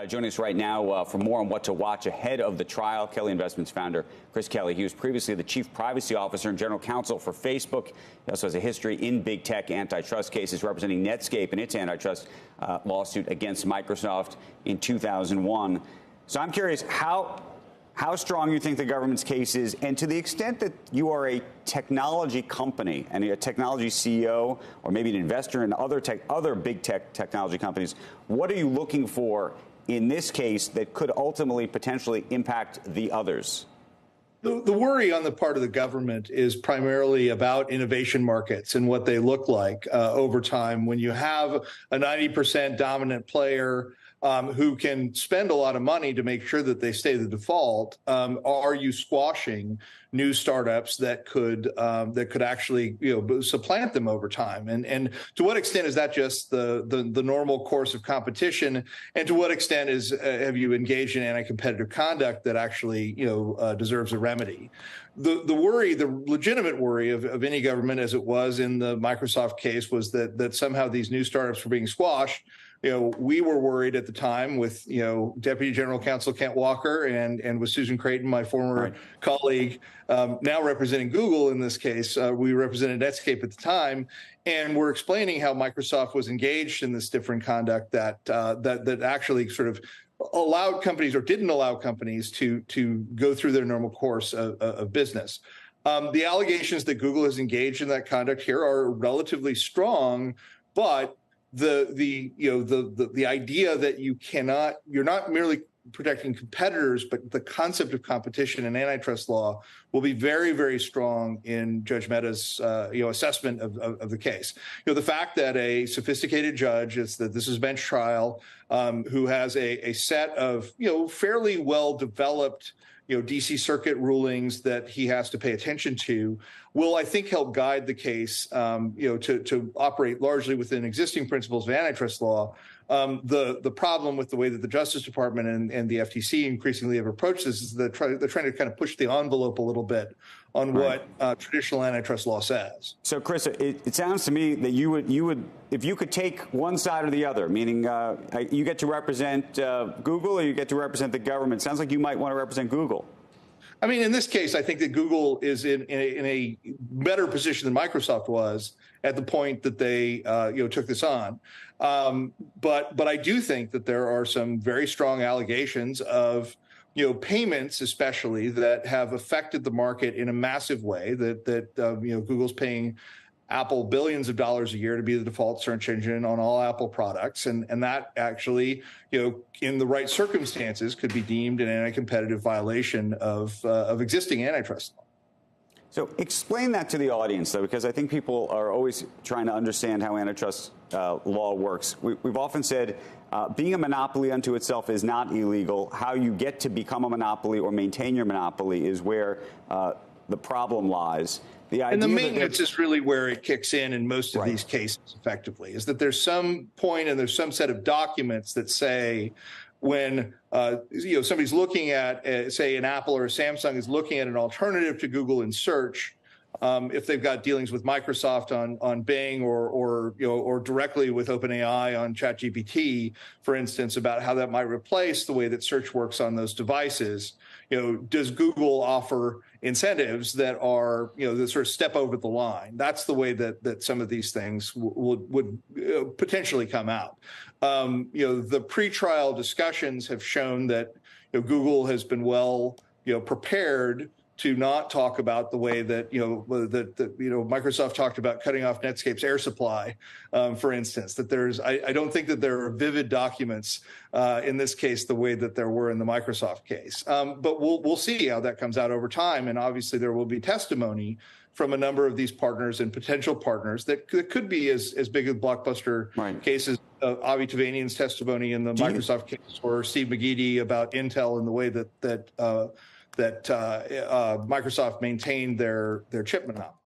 Joining us right now for more on what to watch ahead of the trial, Kelly Investments founder Chris Kelly. He was previously the chief privacy officer and general counsel for Facebook. He also has a history in big tech antitrust cases, representing Netscape in its antitrust lawsuit against Microsoft in 2001. So I'm curious how strong you think the government's case is, and to the extent that you are a technology company and a technology CEO or maybe an investor in other big tech technology companies, what are you looking for in this case that could ultimately potentially impact the others? The worry on the part of the government is primarily about innovation markets and what they look like over time. When you have a 90% dominant player who can spend a lot of money to make sure that they stay the default, are you squashing new startups that could actually supplant them over time? And to what extent is that just the normal course of competition? And to what extent have you engaged in anti-competitive conduct that actually deserves a remedy? The legitimate worry of any government, as it was in the Microsoft case, was that somehow these new startups were being squashed. We were worried at the time with, Deputy General Counsel Kent Walker and with Susan Creighton, my former colleague, now representing Google in this case. We represented Netscape at the time, and we're explaining how Microsoft was engaged in this different conduct that actually sort of allowed companies or didn't allow companies to go through their normal course of business. The allegations that Google has engaged in that conduct here are relatively strong, but the idea that you're not merely protecting competitors, but the concept of competition and antitrust law will be very, very strong in Judge Mehta's assessment of the case. The fact that a sophisticated judge, this is a bench trial, who has a set of fairly well developed D.C. Circuit rulings that he has to pay attention to, will, I think, help guide the case, to operate largely within existing principles of antitrust law. The problem with the way that the Justice Department and the FTC increasingly have approached this is that they're trying to kind of push the envelope a little bit on what traditional antitrust law says. So, Chris, it sounds to me that you would, if you could take one side or the other, meaning you get to represent Google or you get to represent the government. Sounds like you might want to represent Google. I mean, in this case, I think that Google is in a better position than Microsoft was at the point that they took this on. But I do think that there are some very strong allegations of payments, especially, that have affected the market in a massive way. That Google's paying Apple billions of dollars a year to be the default search engine on all Apple products, and that actually, in the right circumstances, could be deemed an anti-competitive violation of existing antitrust law. So explain that to the audience, though, because I think people are always trying to understand how antitrust law works. We've often said being a monopoly unto itself is not illegal. How you get to become a monopoly or maintain your monopoly is where the problem lies. And the maintenance is really where it kicks in most of these cases, effectively, is that there's some point and there's some set of documents that say when somebody's looking at, say, an Apple or a Samsung is looking at an alternative to Google in search, if they've got dealings with Microsoft on Bing or directly with OpenAI on ChatGPT, for instance, about how that might replace the way that search works on those devices. Does Google offer incentives that are, that sort of step over the line? That's the way that some of these things would potentially come out. The pretrial discussions have shown that Google has been well prepared to not talk about the way that Microsoft talked about cutting off Netscape's air supply, for instance. That I don't think that there are vivid documents in this case the way that there were in the Microsoft case. But we'll see how that comes out over time, and obviously there will be testimony from a number of these partners and potential partners that could be as big as blockbuster cases. Avi Tevanian's testimony in the Microsoft case, or Steve McGeady about Intel and the way that Microsoft maintained their chip monopoly.